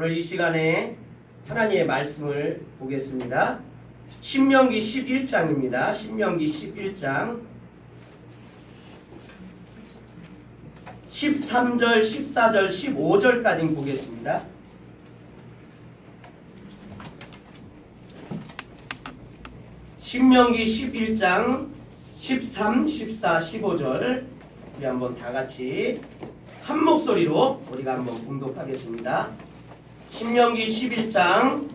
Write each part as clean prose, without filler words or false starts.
오늘 이 시간에 하나님의 말씀을 보겠습니다. 신명기 11장입니다. 신명기 11장 13절, 14절, 15절까지 보겠습니다. 신명기 11장 13, 14, 15절 우리 한번 다 같이 한 목소리로 우리가 한번 봉독하겠습니다. 신명기 11장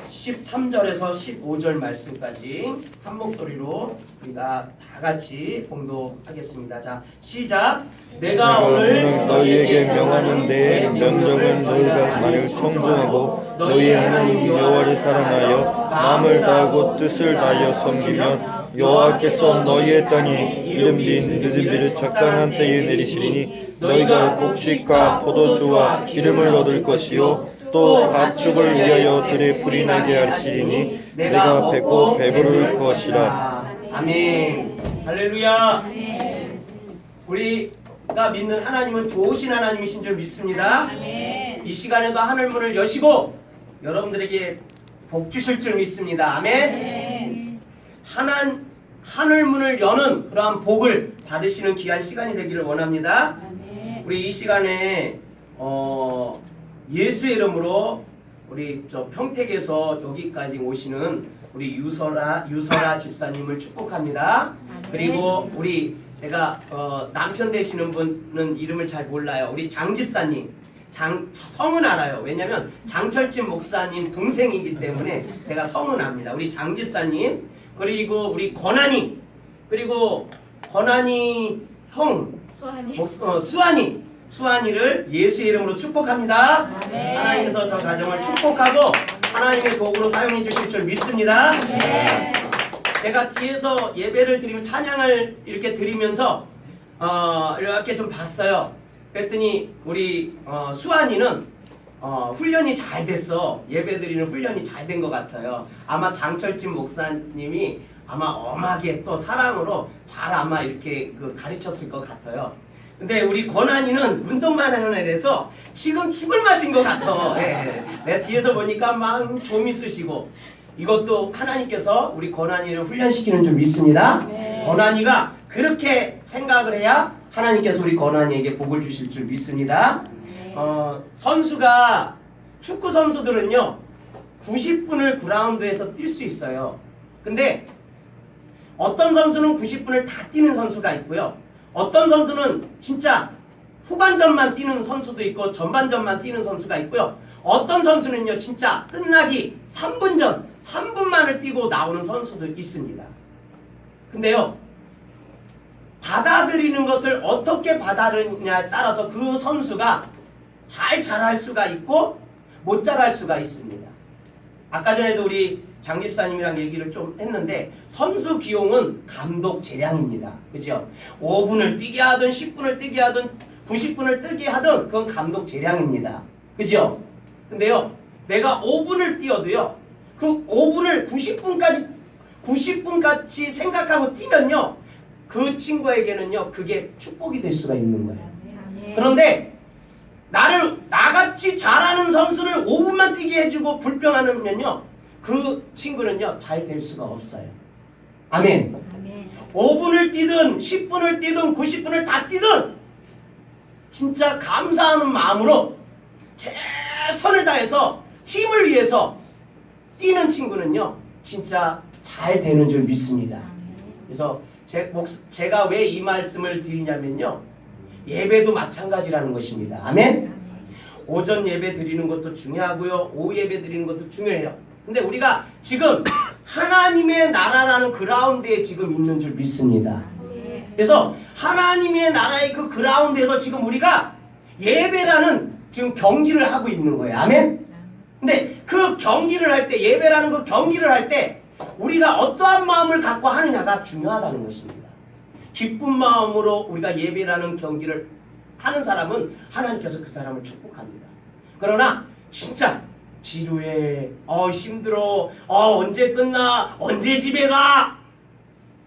13절에서 15절 말씀까지 한 목소리로 우리가 다 같이 봉독하겠습니다. 자, 시작. 내가 오늘 너희에게 명하는 내 명령은 너희가 만일 청종하고 너희 하나님 여호와를 사랑하여 마음을 다하고 뜻을 다하여 섬기면 여호와께서 너희의 땅에 이름 빈 늦은 비를 적당한 때에 내리시리니 너희가 곡식과 포도주와 기름을 얻을 것이요 또 가축을 위하여 들에 불이 나게 하시리니 내가 뵙고 배부를 것이라. 아멘. 할렐루야. 우리가 믿는 하나님은 좋으신 하나님이신 줄 믿습니다. 이 시간에도 하늘문을 여시고 여러분들에게 복 주실 줄 믿습니다. 아멘. 하늘문을 여는 그러한 복을 받으시는 귀한 시간이 되기를 원합니다. 우리 이 시간에 예수의 이름으로 우리 저 평택에서 여기까지 오시는 우리 유설아 집사님을 축복합니다. 그리고 우리 제가 남편 되시는 분은 이름을 잘 몰라요. 우리 장 집사님 성은 알아요. 왜냐면 장철진 목사님 동생이기 때문에 제가 성은 압니다. 우리 장 집사님 그리고 우리 권한이 그리고 권한이 형 수환이를 예수의 이름으로 축복합니다. 아멘. 하나님께서 저 가정을 축복하고 하나님의 도구로 사용해 주실 줄 믿습니다. 아멘. 제가 뒤에서 예배를 드리면 찬양을 이렇게 드리면서 이렇게 좀 봤어요. 그랬더니 우리 수환이는 훈련이 잘 됐어. 예배 드리는 훈련이 잘 된 것 같아요. 아마 장철진 목사님이 아마 엄하게 또 사랑으로 잘 아마 이렇게 가르쳤을 것 같아요. 근데 우리 권한이는 운동만 하는 애라서 지금 죽을 맛인 것 같아. 예. 내가 뒤에서 보니까 막 좀 있으시고 이것도 하나님께서 우리 권한이를 훈련시키는 줄 믿습니다. 네. 권한이가 그렇게 생각을 해야 하나님께서 우리 권한이에게 복을 주실 줄 믿습니다. 네. 선수가 축구 선수들은요 90분을 그라운드에서 뛸 수 있어요. 근데 어떤 선수는 90분을 다 뛰는 선수가 있고요. 어떤 선수는 진짜 후반전만 뛰는 선수도 있고 전반전만 뛰는 선수가 있고요. 어떤 선수는요 진짜 끝나기 3분 전 3분만을 뛰고 나오는 선수도 있습니다. 근데요 받아들이는 것을 어떻게 받아들이냐에 따라서 그 선수가 잘 잘할 수가 있고 못 잘할 수가 있습니다. 아까 전에도 우리 장 집사님이랑 얘기를 좀 했는데 선수 기용은 감독 재량입니다. 그죠? 5분을 뛰게 하든 10분을 뛰게 하든 90분을 뛰게 하든 그건 감독 재량입니다. 그죠? 근데요 내가 5분을 뛰어도요 그 5분을 90분까지 생각하고 뛰면요 그 친구에게는요 그게 축복이 될 수가 있는 거예요. 그런데 나같이 잘하는 선수를 5분만 뛰게 해주고 불평하면요 그 친구는요 잘 될 수가 없어요. 아멘. 5분을 뛰든 10분을 뛰든 90분을 다 뛰든 진짜 감사하는 마음으로 최선을 다해서 팀을 위해서 뛰는 친구는요 진짜 잘 되는 줄 믿습니다. 그래서 제가 왜 이 말씀을 드리냐면요 예배도 마찬가지라는 것입니다. 아멘. 오전 예배 드리는 것도 중요하고요 오후 예배 드리는 것도 중요해요. 근데 우리가 지금 하나님의 나라라는 그라운드에 지금 있는 줄 믿습니다. 그래서 하나님의 나라의 그 그라운드에서 지금 우리가 예배라는 지금 경기를 하고 있는 거예요. 아멘? 근데 그 경기를 할 때 예배라는 그 경기를 할 때 우리가 어떠한 마음을 갖고 하느냐가 중요하다는 것입니다. 기쁜 마음으로 우리가 예배라는 경기를 하는 사람은 하나님께서 그 사람을 축복합니다. 그러나 진짜 지루해, 힘들어, 언제 끝나, 언제 집에 가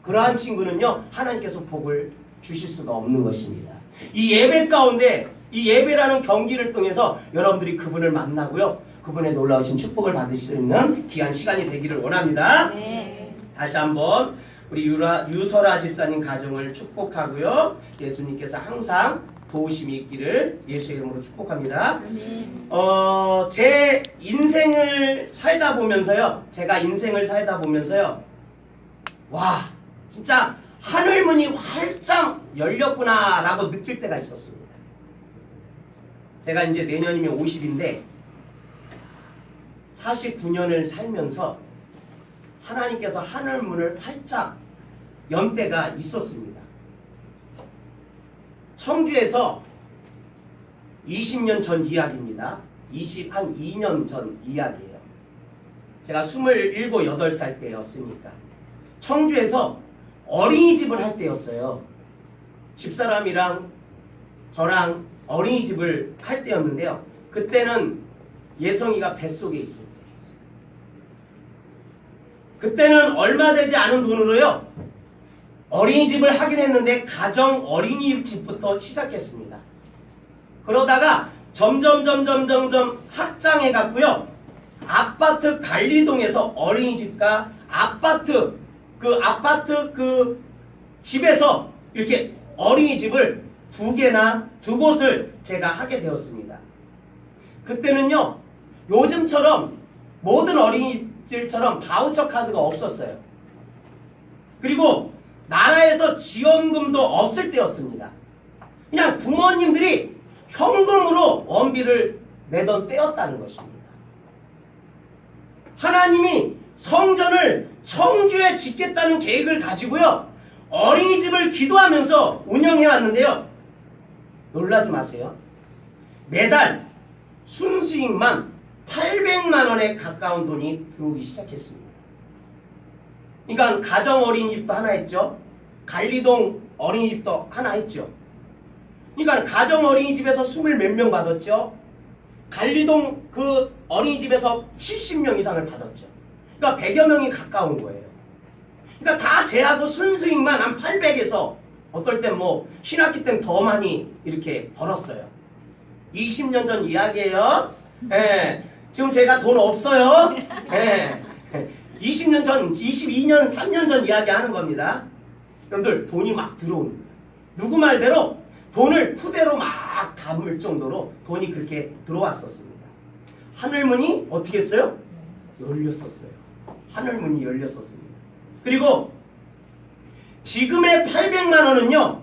그러한 친구는요 하나님께서 복을 주실 수가 없는 것입니다. 이 예배 가운데 이 예배라는 경기를 통해서 여러분들이 그분을 만나고요. 그분의 놀라우신 축복을 받으실 수 있는 귀한 시간이 되기를 원합니다. 네. 다시 한번 우리 유설아 집사님 가정을 축복하고요. 예수님께서 항상 도우심이 있기를 예수의 이름으로 축복합니다. 제 인생을 살다 보면서요. 제가 인생을 살다 보면서요. 와, 진짜 하늘문이 활짝 열렸구나 라고 느낄 때가 있었습니다. 제가 이제 내년이면 50인데 49년을 살면서 하나님께서 하늘문을 활짝 연 때가 있었습니다. 청주에서 20년 전 이야기입니다. 한 2년 전 이야기예요. 제가 27, 8살 때였으니까 청주에서 어린이집을 할 때였어요. 집사람이랑 저랑 어린이집을 할 때였는데요. 그때는 예성이가 뱃속에 있을 때. 그때는 얼마 되지 않은 돈으로요. 어린이집을 하긴 했는데 가정 어린이집부터 시작했습니다. 그러다가 점점 확장해 갔고요. 아파트 관리동에서 어린이집과 아파트 그 집에서 이렇게 어린이집을 두 곳을 제가 하게 되었습니다. 그때는요, 요즘처럼 모든 어린이집처럼 바우처 카드가 없었어요. 그리고 나라에서 지원금도 없을 때였습니다. 그냥 부모님들이 현금으로 원비를 내던 때였다는 것입니다. 하나님이 성전을 청주에 짓겠다는 계획을 가지고요. 어린이집을 기도하면서 운영해 왔는데요. 놀라지 마세요. 매달 순수익만 800만 원에 가까운 돈이 들어오기 시작했습니다. 그러니까 가정 어린이집도 하나 했죠. 관리동 어린이집도 하나 했죠. 그러니까 가정 어린이집에서 20 몇 명 받았죠. 관리동 그 어린이집에서 70명 이상을 받았죠. 그러니까 100여 명이 가까운 거예요. 그러니까 다 제하고 순수익만 한 800에서 어떨 땐 뭐 신학기 때는 더 많이 이렇게 벌었어요. 20년 전 이야기예요. 예. 지금 제가 돈 없어요. 예. 20년 전, 22년, 3년 전 이야기 하는 겁니다. 여러분들 돈이 막 들어오는 거예요. 누구 말대로 돈을 푸대로 막 담을 정도로 돈이 그렇게 들어왔었습니다. 하늘문이 어떻게 했어요? 열렸었어요. 하늘문이 열렸었습니다. 그리고 지금의 800만 원은요.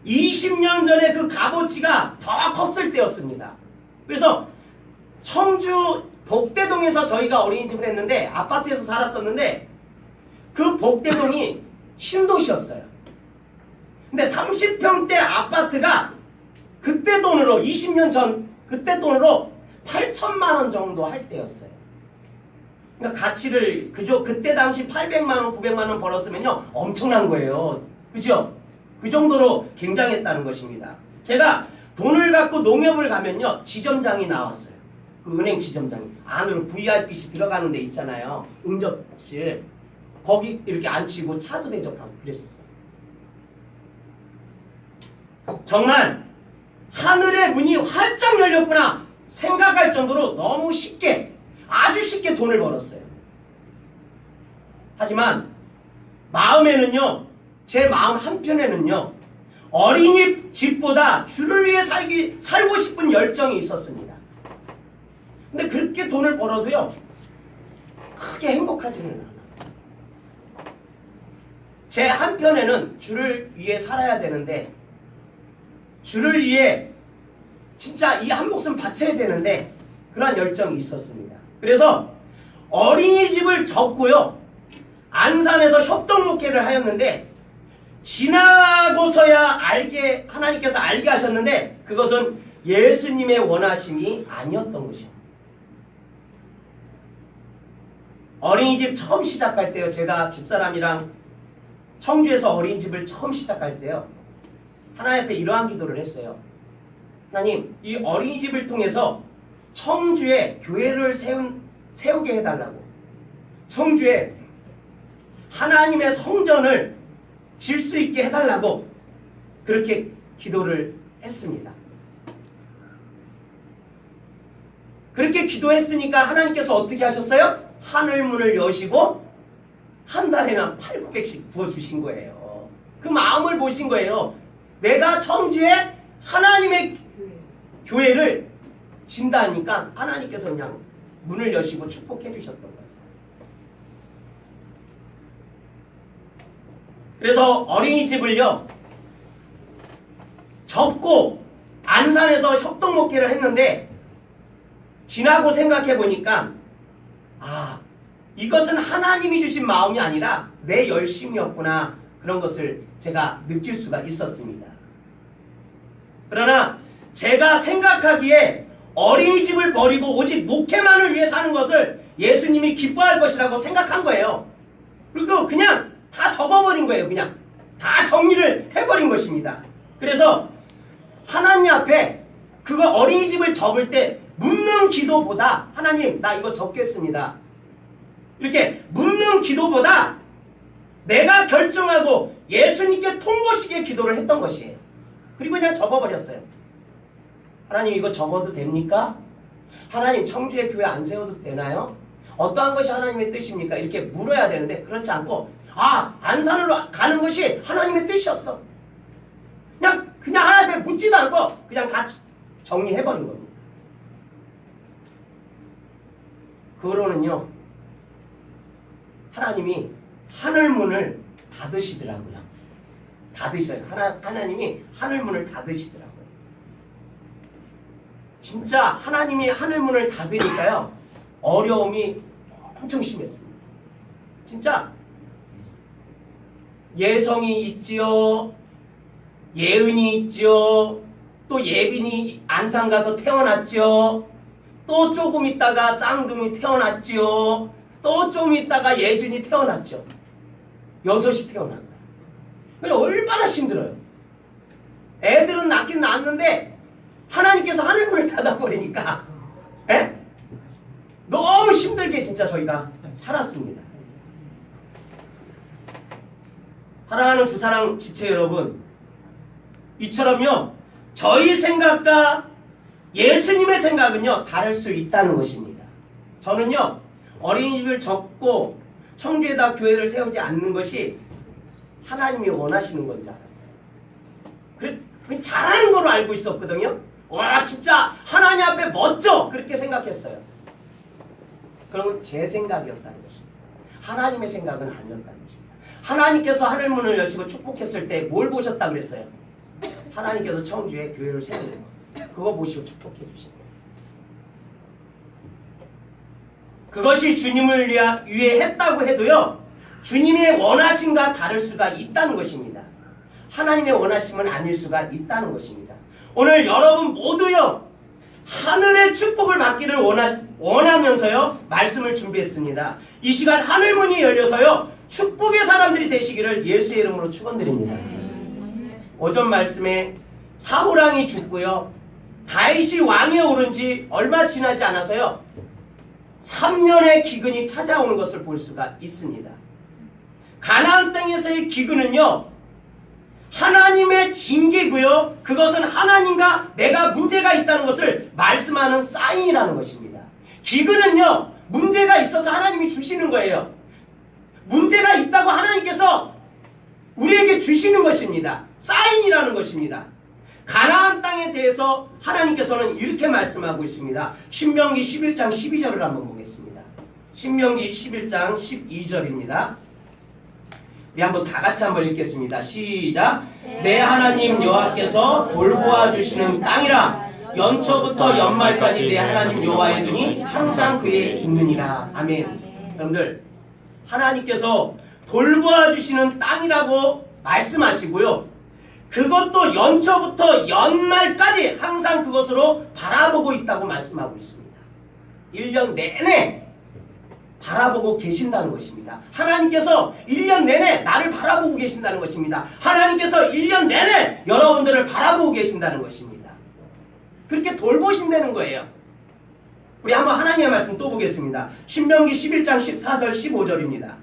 20년 전에 그 값어치가 더 컸을 때였습니다. 그래서 청주 복대동에서 저희가 어린이집을 했는데 아파트에서 살았었는데 그 복대동이 신도시였어요. 근데 30평대 아파트가 그때 돈으로 20년 전 그때 돈으로 8천만 원 정도 할 때였어요. 그러니까 가치를 그때 당시 800만 원, 900만 원 벌었으면요 엄청난 거예요. 그죠? 그 정도로 굉장했다는 것입니다. 제가 돈을 갖고 농협을 가면요 지점장이 나왔어요. 그 은행 지점장이 안으로 VIPC 들어가는 데 있잖아요. 응접실 거기 이렇게 앉히고 차도 대접하고 그랬어요. 정말 하늘의 문이 활짝 열렸구나 생각할 정도로 너무 쉽게 아주 쉽게 돈을 벌었어요. 하지만 마음에는요 제 마음 한편에는요 어린이집보다 주를 위해 살고 싶은 열정이 있었습니다. 근데 그렇게 돈을 벌어도요 크게 행복하지는 않았어요. 제 한편에는 주를 위해 살아야 되는데 주를 위해 진짜 이 한 목숨 바쳐야 되는데 그러한 열정이 있었습니다. 그래서 어린이집을 접고요 안산에서 협동목회를 하였는데 지나고서야 하나님께서 알게 하셨는데 그것은 예수님의 원하심이 아니었던 것입니다. 어린이집 처음 시작할 때요 제가 집사람이랑 청주에서 어린이집을 처음 시작할 때요 하나님 앞에 이러한 기도를 했어요. 하나님 이 어린이집을 통해서 청주에 교회를 세우게 해달라고 청주에 하나님의 성전을 질 수 있게 해달라고 그렇게 기도를 했습니다. 그렇게 기도했으니까 하나님께서 어떻게 하셨어요? 하늘문을 여시고 한 달에만 8,900씩 부어주신 거예요. 그 마음을 보신 거예요. 내가 청주에 하나님의 교회를 진다니까 하나님께서 그냥 문을 여시고 축복해 주셨던 거예요. 그래서 어린이집을요 접고 안산에서 협동목회를 했는데 지나고 생각해 보니까 이것은 하나님이 주신 마음이 아니라 내 열심이었구나, 그런 것을 제가 느낄 수가 있었습니다. 그러나 제가 생각하기에 어린이집을 버리고 오직 목회만을 위해 사는 것을 예수님이 기뻐할 것이라고 생각한 거예요. 그리고 그냥 다 접어버린 거예요. 그냥 다 정리를 해버린 것입니다. 그래서 하나님 앞에 그거 어린이집을 접을 때 묻는 기도보다, 하나님 나 이거 접겠습니다, 이렇게 묻는 기도보다 내가 결정하고 예수님께 통보식의 기도를 했던 것이에요. 그리고 그냥 접어버렸어요. 하나님 이거 접어도 됩니까? 하나님 청주의 교회 안 세워도 되나요? 어떠한 것이 하나님의 뜻입니까? 이렇게 물어야 되는데 그렇지 않고 안산으로 가는 것이 하나님의 뜻이었어. 그냥 하나님 앞에 묻지도 않고 그냥 다 정리해버린 겁니다. 그거로는요 하나님이 하늘문을 닫으시더라고요. 닫으셔요. 하나님이 하늘문을 닫으시더라고요. 진짜 하나님이 하늘문을 닫으니까요 어려움이 엄청 심했습니다. 진짜 예성이 있지요, 예은이 있지요, 또 예빈이 안산 가서 태어났지요, 또 조금 있다가 쌍둥이 태어났지요, 또 좀 있다가 예준이 태어났죠. 6이 태어난 거예요. 얼마나 힘들어요. 애들은 낳긴 낳았는데 하나님께서 하늘문을 닫아버리니까 너무 힘들게 진짜 저희가 살았습니다. 사랑하는 주사랑 지체 여러분, 이처럼요 저희 생각과 예수님의 생각은요 다를 수 있다는 것입니다. 저는요 어린이집을 접고 청주에다 교회를 세우지 않는 것이 하나님이 원하시는 건지 알았어요. 그 잘하는 걸로 알고 있었거든요. 와 진짜 하나님 앞에 멋져, 그렇게 생각했어요. 그러면 제 생각이었다는 것입니다. 하나님의 생각은 아니었다는 것입니다. 하나님께서 하늘문을 여시고 축복했을 때 뭘 보셨다 그랬어요? 하나님께서 청주에 교회를 세우는 거, 그거 보시고 축복해 주신 거예요. 그것이 주님을 위해 했다고 해도요 주님의 원하심과 다를 수가 있다는 것입니다. 하나님의 원하심은 아닐 수가 있다는 것입니다. 오늘 여러분 모두요 하늘의 축복을 받기를 원하면서요 말씀을 준비했습니다. 이 시간 하늘문이 열려서요 축복의 사람들이 되시기를 예수의 이름으로 축원드립니다. 오전 말씀에 사울왕이 죽고요 다윗이 왕에 오른 지 얼마 지나지 않아서요 3년의 기근이 찾아오는 것을 볼 수가 있습니다. 가나안 땅에서의 기근은요 하나님의 징계고요 그것은 하나님과 내가 문제가 있다는 것을 말씀하는 사인이라는 것입니다. 기근은요 문제가 있어서 하나님이 주시는 거예요. 문제가 있다고 하나님께서 우리에게 주시는 것입니다. 사인이라는 것입니다. 가나안 땅에 대해서 하나님께서는 이렇게 말씀하고 있습니다. 신명기 11장 12절을 한번 보겠습니다. 신명기 11장 12절입니다. 우리 한번 다 같이 한번 읽겠습니다. 시작. 내 하나님 여호와께서 돌보아 주시는 땅이라 연초부터 연말까지 내 하나님 여호와의 눈이 항상 그에 있느니라. 아멘. 여러분들 하나님께서 돌보아 주시는 땅이라고 말씀하시고요 그것도 연초부터 연말까지 항상 그것으로 바라보고 있다고 말씀하고 있습니다. 1년 내내 바라보고 계신다는 것입니다. 하나님께서 1년 내내 나를 바라보고 계신다는 것입니다. 하나님께서 1년 내내 여러분들을 바라보고 계신다는 것입니다. 그렇게 돌보신다는 거예요. 우리 한번 하나님의 말씀 또 보겠습니다. 신명기 11장 14절 15절입니다.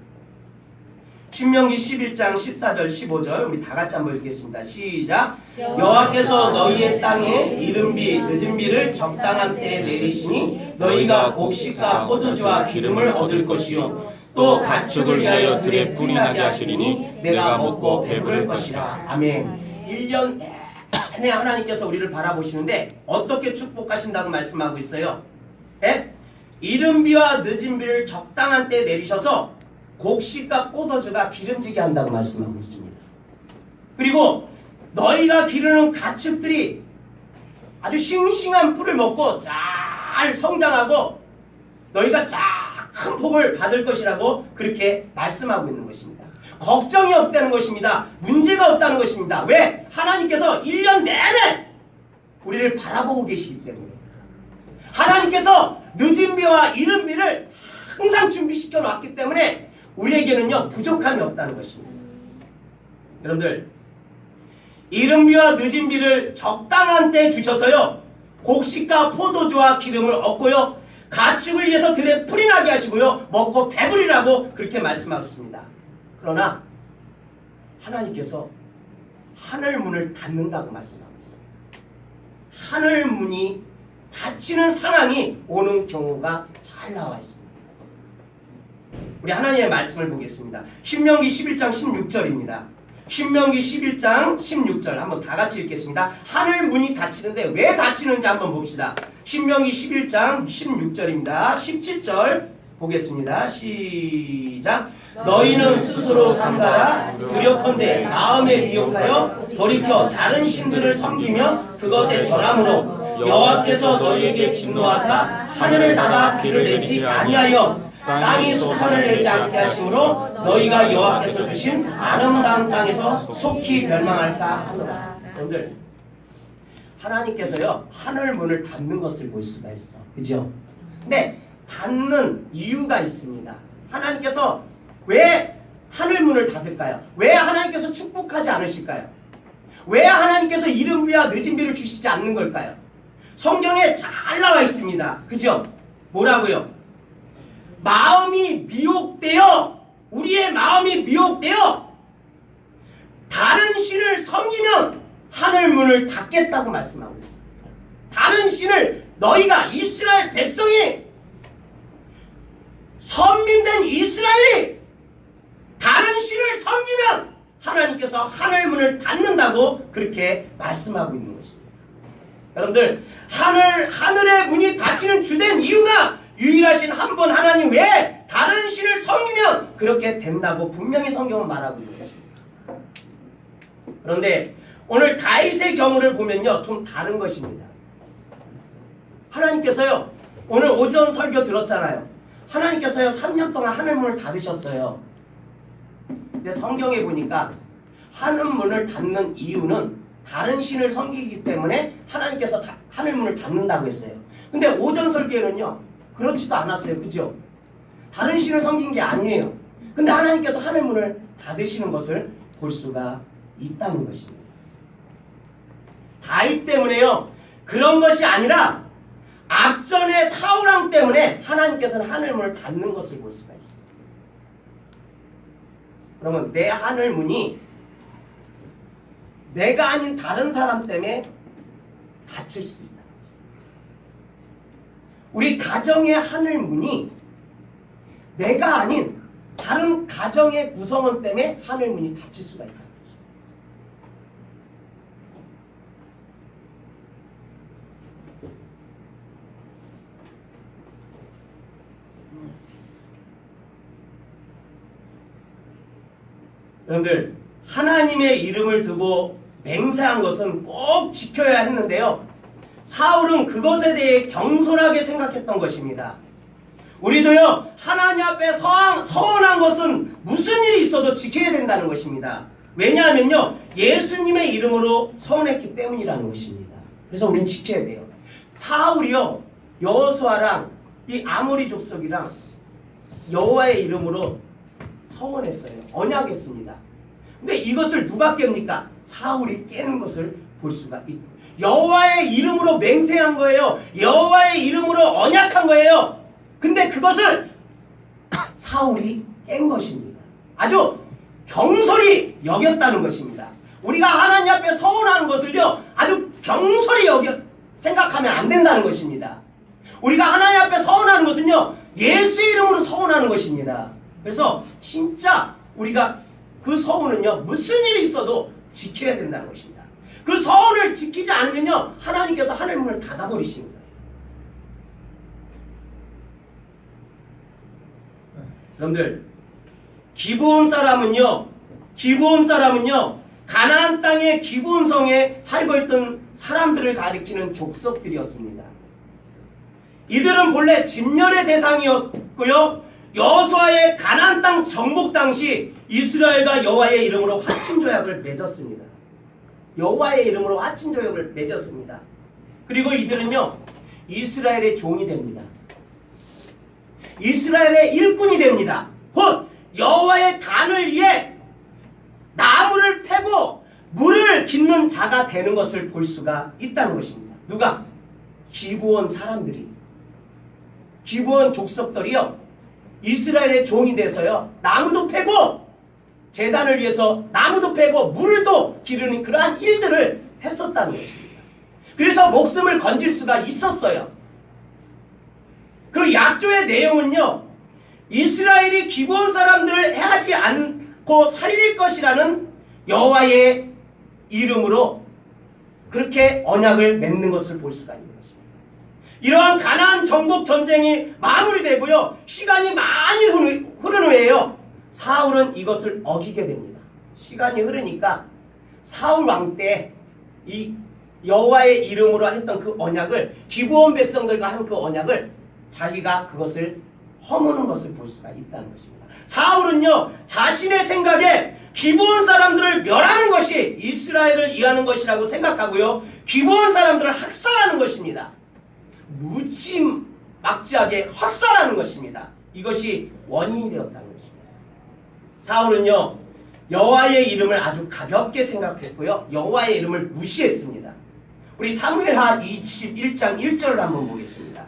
신명기 11장 14절 15절 우리 다 같이 한번 읽겠습니다. 시작. 여호와께서 너희의 땅에 이른비 늦은비를 적당한 때에 내리시니 너희가 곡식과 포도주와 기름을 얻을 것이요 또 가축을 위하여 들에 불이 나게 하시리니 내가 먹고 배부를 것이라. 아멘. 1년 내내 하나님께서 우리를 바라보시는데 어떻게 축복하신다고 말씀하고 있어요? 예? 이른비와 늦은비를 적당한 때에 내리셔서 곡식과 포도주가 기름지게 한다고 말씀하고 있습니다. 그리고 너희가 기르는 가축들이 아주 싱싱한 풀을 먹고 잘 성장하고 너희가 큰 복을 받을 것이라고 그렇게 말씀하고 있는 것입니다. 걱정이 없다는 것입니다. 문제가 없다는 것입니다. 왜? 하나님께서 1년 내내 우리를 바라보고 계시기 때문에 하나님께서 늦은 비와 이른 비를 항상 준비시켜 놨기 때문에 우리에게는요 부족함이 없다는 것입니다. 여러분들 이른 비와 늦은 비를 적당한 때에 주셔서요 곡식과 포도주와 기름을 얻고요 가축을 위해서 들에 풀이 나게 하시고요 먹고 배부리라고 그렇게 말씀하고 있습니다. 그러나 하나님께서 하늘 문을 닫는다고 말씀하고 있습니다. 하늘 문이 닫히는 상황이 오는 경우가 잘 나와 있습니다. 우리 하나님의 말씀을 보겠습니다. 신명기 11장 16절입니다. 신명기 11장 16절 한번 다 같이 읽겠습니다. 하늘 문이 닫히는데 왜 닫히는지 한번 봅시다. 신명기 11장 16절입니다. 17절 보겠습니다. 시작. 너희는 스스로 삼가라 두렵건대 마음에 미혹하여 돌이켜 다른 신들을 섬기며 그것에 절함으로 여호와께서 너희에게 진노하사 하늘을 닫아 비를 내리지 아니하여 땅이 소산을 내지 않게 하심으로 너희가 여호와께서 주신 아름다운 땅에서 속히 멸망할까 하노라. 여러분들 하나님께서요 하늘 문을 닫는 것을 볼 수가 있어. 그죠? 근데 닫는 이유가 있습니다. 하나님께서 왜 하늘 문을 닫을까요? 왜 하나님께서 축복하지 않으실까요? 왜 하나님께서 이른 비와 늦은 비를 주시지 않는 걸까요? 성경에 잘 나와 있습니다. 그죠? 뭐라고요? 마음이 미혹되어 우리의 마음이 미혹되어 다른 신을 섬기면 하늘 문을 닫겠다고 말씀하고 있어요. 다른 신을 너희가 이스라엘 백성이 선민된 이스라엘이 다른 신을 섬기면 하나님께서 하늘 문을 닫는다고 그렇게 말씀하고 있는 것입니다. 여러분들 하늘의 문이 닫히는 주된 이유가 유일하신 한 분 하나님 외에 다른 신을 섬기면 그렇게 된다고 분명히 성경은 말하고 있는 것입니다. 그런데 오늘 다윗의 경우를 보면요 좀 다른 것입니다. 하나님께서요 오늘 오전 설교 들었잖아요. 하나님께서요 3년 동안 하늘 문을 닫으셨어요. 근데 성경에 보니까 하늘 문을 닫는 이유는 다른 신을 섬기기 때문에 하나님께서 하늘 문을 닫는다고 했어요. 근데 오전 설교에는요 그렇지도 않았어요. 그죠? 다른 신을 섬긴 게 아니에요. 근데 하나님께서 하늘 문을 닫으시는 것을 볼 수가 있다는 것입니다. 다윗 때문에요 그런 것이 아니라 앞전에 사울왕 때문에 하나님께서는 하늘 문을 닫는 것을 볼 수가 있습니다. 그러면 내 하늘 문이 내가 아닌 다른 사람 때문에 닫힐 수도 있다. 우리 가정의 하늘 문이 내가 아닌 다른 가정의 구성원 때문에 하늘 문이 닫힐 수가 있다. 여러분들 하나님의 이름을 두고 맹세한 것은 꼭 지켜야 했는데요. 사울은 그것에 대해 경솔하게 생각했던 것입니다. 우리도요 하나님 앞에 서운한 것은 무슨 일이 있어도 지켜야 된다는 것입니다. 왜냐하면요 예수님의 이름으로 서운했기 때문이라는 것입니다. 그래서 우리는 지켜야 돼요. 사울이요 여호수아랑 이 아모리 족속이랑 여호와의 이름으로 서원했어요. 언약했습니다. 근데 이것을 누가 깹니까? 사울이 깨는 것을 볼 수가 있고 여호와의 이름으로 맹세한 거예요. 여호와의 이름으로 언약한 거예요. 근데 그것을 사울이 깬 것입니다. 아주 경솔히 여겼다는 것입니다. 우리가 하나님 앞에 서운하는 것을요 아주 경솔히 생각하면 안 된다는 것입니다. 우리가 하나님 앞에 서운하는 것은요 예수의 이름으로 서운하는 것입니다. 그래서 진짜 우리가 그 서운은요 무슨 일이 있어도 지켜야 된다는 것입니다. 그 서운을 지키지 않으면요 하나님께서 하늘 문을 닫아버리시는 거예요. 여러분들 기브온 사람은요 가나안 땅의 기브온성에 살고 있던 사람들을 가리키는 족속들이었습니다. 이들은 본래 진멸의 대상이었고요 여호수아의 가나안 땅 정복 당시 이스라엘과 여호와의 이름으로 화친 조약을 맺었습니다. 여호와의 이름으로 화친 조약을 맺었습니다. 그리고 이들은요 이스라엘의 종이 됩니다. 이스라엘의 일꾼이 됩니다. 곧 여호와의 단을 위해 나무를 패고 물을 깃는 자가 되는 것을 볼 수가 있다는 것입니다. 누가? 기브온 사람들이, 기브온 족속들이요 이스라엘의 종이 돼서요 나무도 패고 제단을 위해서 나무도 패고 물도 기르는 그러한 일들을 했었다는 것입니다. 그래서 목숨을 건질 수가 있었어요. 그 약조의 내용은요 이스라엘이 기브온 사람들을 해하지 않고 살릴 것이라는 여호와의 이름으로 그렇게 언약을 맺는 것을 볼 수가 있는 것입니다. 이러한 가나안 정복 전쟁이 마무리되고요 시간이 많이 흐른 후에요 사울은 이것을 어기게 됩니다. 시간이 흐르니까 사울 왕 때 이 여호와의 이름으로 했던 그 언약을 기브온 백성들과 한 그 언약을 자기가 그것을 허무는 것을 볼 수가 있다는 것입니다. 사울은요 자신의 생각에 기브온 사람들을 멸하는 것이 이스라엘을 이해하는 것이라고 생각하고요 기브온 사람들을 학살하는 것입니다. 무지막지하게 학살하는 것입니다. 이것이 원인이 되었다는 것입니다. 사울은요 여호와의 이름을 아주 가볍게 생각했고요 여호와의 이름을 무시했습니다. 우리 사무엘하 21장 1절을 한번 보겠습니다.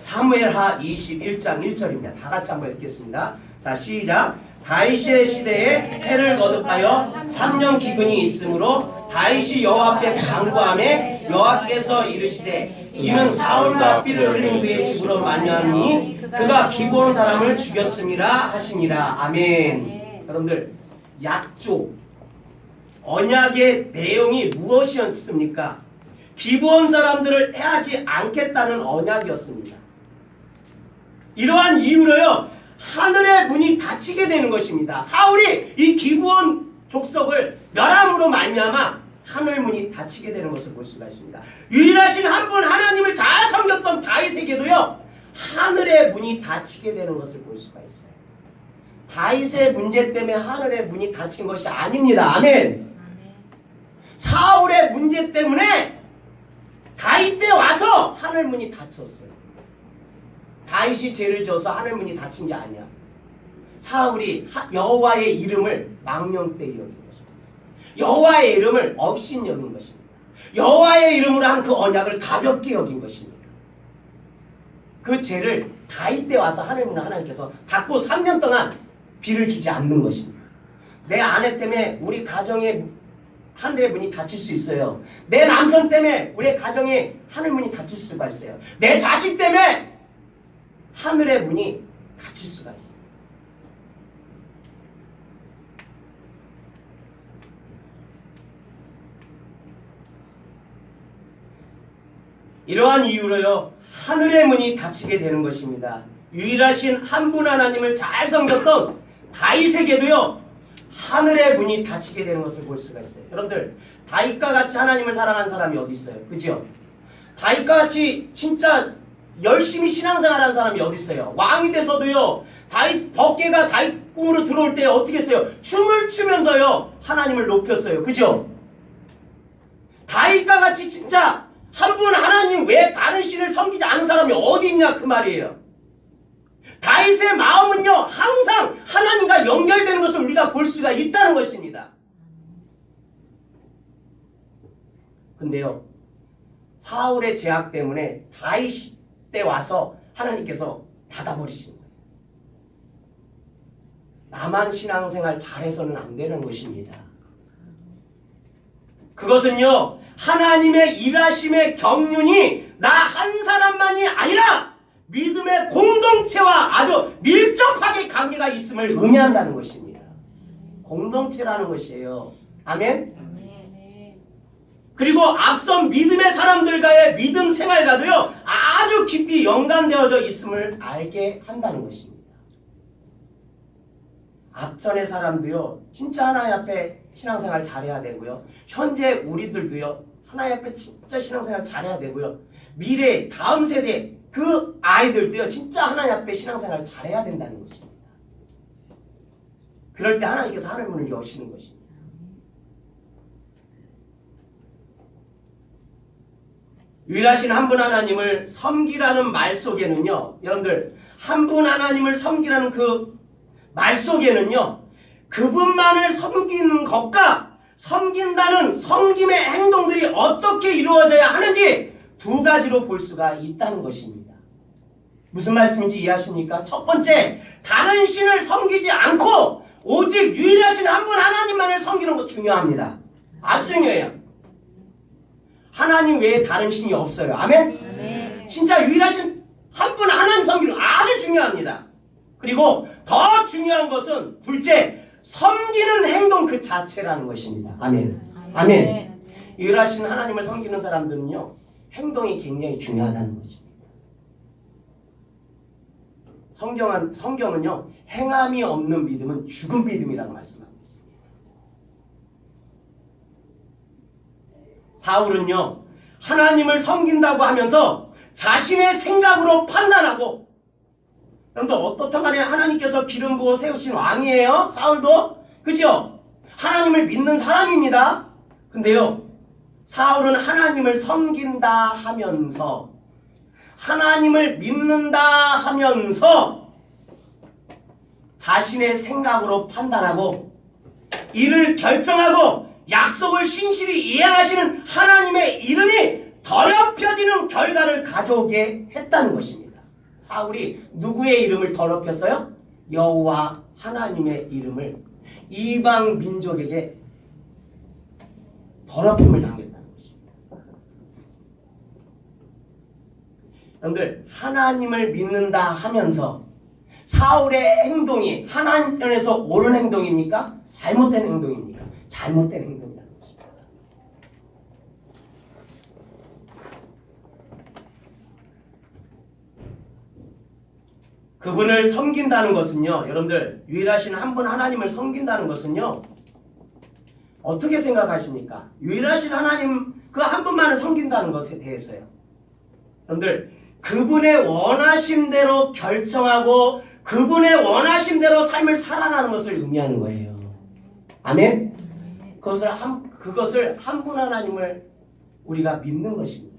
사무엘하 21장 1절입니다. 다 같이 한번 읽겠습니다. 자 시작. 다윗의 시대에 해를 거듭하여 3년 기근이 있으므로 다윗이 여호와 앞에 간구하매 여호와께서 이르시되 이는 사울과 피를 흘린 그의 집으로 말미암으니 그가 기브온 사람을 죽였음이라 하시니라. 아멘. 여러분들 약조 언약의 내용이 무엇이었습니까? 기브온 사람들을 해하지 않겠다는 언약이었습니다. 이러한 이유로요 하늘의 문이 닫히게 되는 것입니다. 사울이 이 기브온 족속을 멸함으로 말미암아 하늘 문이 닫히게 되는 것을 볼 수가 있습니다. 유일하신 한 분 하나님을 잘 섬겼던 다윗에게도요 하늘의 문이 닫히게 되는 것을 볼 수가 있어요. 다윗의 문제 때문에 하늘의 문이 닫힌 것이 아닙니다. 아멘. 사울의 문제 때문에 다윗 때 와서 하늘 문이 닫혔어요. 다윗이 죄를 져서 하늘 문이 닫힌 게 아니야. 사울이 여호와의 이름을 망령되이 여긴 것입니다. 여호와의 이름을 업신 여긴 것입니다. 여호와의 이름으로 한 그 언약을 가볍게 여긴 것입니다. 그 죄를 다윗 때 와서 하늘 문을 하나님께서 닫고 3년 동안 비를 주지 않는 것입니다. 내 아내 때문에 우리 가정에 하늘의 문이 닫힐 수 있어요. 내 남편 때문에 우리 가정에 하늘 문이 닫힐 수가 있어요. 내 자식 때문에 하늘의 문이 닫힐 수가 있어요. 이러한 이유로요 하늘의 문이 닫히게 되는 것입니다. 유일하신 한 분 하나님을 잘 섬겼던 다윗에게도요 하늘의 문이 닫히게 되는 것을 볼 수가 있어요. 여러분들 다윗과 같이 하나님을 사랑하는 사람이 어디 있어요? 그죠? 다윗과 같이 진짜 열심히 신앙생활하는 사람이 어디 있어요? 왕이 돼서도요 다윗 법궤가 다윗 궁으로 들어올 때 어떻게 했어요? 춤을 추면서요 하나님을 높였어요. 그죠? 다윗과 같이 진짜 한 분 하나님 외에 다른 신을 섬기지 않은 사람이 어디 있냐 그 말이에요. 다윗의 마음은요 항상 하나님과 연결되는 것을 우리가 볼 수가 있다는 것입니다. 근데요 사울의 죄악 때문에 다윗 때 와서 하나님께서 닫아버리시는 거예요. 나만 신앙생활 잘해서는 안 되는 것입니다. 그것은요, 하나님의 일하심의 경륜이 나 한 사람만이 아니라 믿음의 공동체와 아주 밀접하게 관계가 있음을 의미한다는 것입니다. 공동체라는 것이에요. 아멘? 그리고 앞선 믿음의 사람들과의 믿음 생활과도요, 아주 깊이 연관되어져 있음을 알게 한다는 것입니다. 앞전의 사람도요, 진짜 하나님 앞에 신앙생활 잘해야 되고요. 현재 우리들도요, 하나님 앞에 진짜 신앙생활 잘해야 되고요. 미래, 다음 세대, 그 아이들도요, 진짜 하나님 앞에 신앙생활 잘해야 된다는 것입니다. 그럴 때 하나님께서 하늘 문을 여시는 것입니다. 유일하신 한 분 하나님을 섬기라는 말 속에는요, 여러분들, 한 분 하나님을 섬기라는 그 말 속에는요, 그분만을 섬기는 것과 섬긴다는 섬김의 행동들이 어떻게 이루어져야 하는지 두 가지로 볼 수가 있다는 것입니다. 무슨 말씀인지 이해하십니까? 첫 번째, 다른 신을 섬기지 않고 오직 유일하신 한 분 하나님만을 섬기는 것 중요합니다. 아주 중요해요. 하나님 외에 다른 신이 없어요. 아멘? 아멘. 진짜 유일하신 한 분 하나님 섬기는 거 아주 중요합니다. 그리고 더 중요한 것은 둘째, 섬기는 행동 그 자체라는 것입니다. 아멘. 아멘. 유일하신 하나님을 섬기는 사람들은요, 행동이 굉장히 중요하다는 것입니다. 성경은요, 행함이 없는 믿음은 죽은 믿음이라고 말씀하고 있습니다. 사울은요, 하나님을 섬긴다고 하면서 자신의 생각으로 판단하고, 여러분들 어떻든 간에 하나님께서 기름 부어 세우신 왕이에요. 사울도. 그죠? 하나님을 믿는 사람입니다. 근데요, 사울은 하나님을 섬긴다 하면서, 하나님을 믿는다 하면서 자신의 생각으로 판단하고 이를 결정하고 약속을 신실히 이행하시는 하나님의 이름이 더럽혀지는 결과를 가져오게 했다는 것입니다. 사울이 누구의 이름을 더럽혔어요? 여호와 하나님의 이름을 이방 민족에게 더럽힘을 당했다는 것입니다. 여러분들, 하나님을 믿는다 하면서 사울의 행동이 하나님 편에서 옳은 행동입니까? 잘못된 행동입니까? 잘못된 행동이라는 것입니다. 그분을 섬긴다는 것은요, 여러분들, 유일하신 한 분 하나님을 섬긴다는 것은요, 어떻게 생각하십니까? 유일하신 하나님 그 한 분만을 섬긴다는 것에 대해서요, 여러분들, 그분의 원하심대로 결정하고 그분의 원하심대로 삶을 살아가는 것을 의미하는 거예요. 아멘? 그것을 한 분 하나님을 우리가 믿는 것입니다.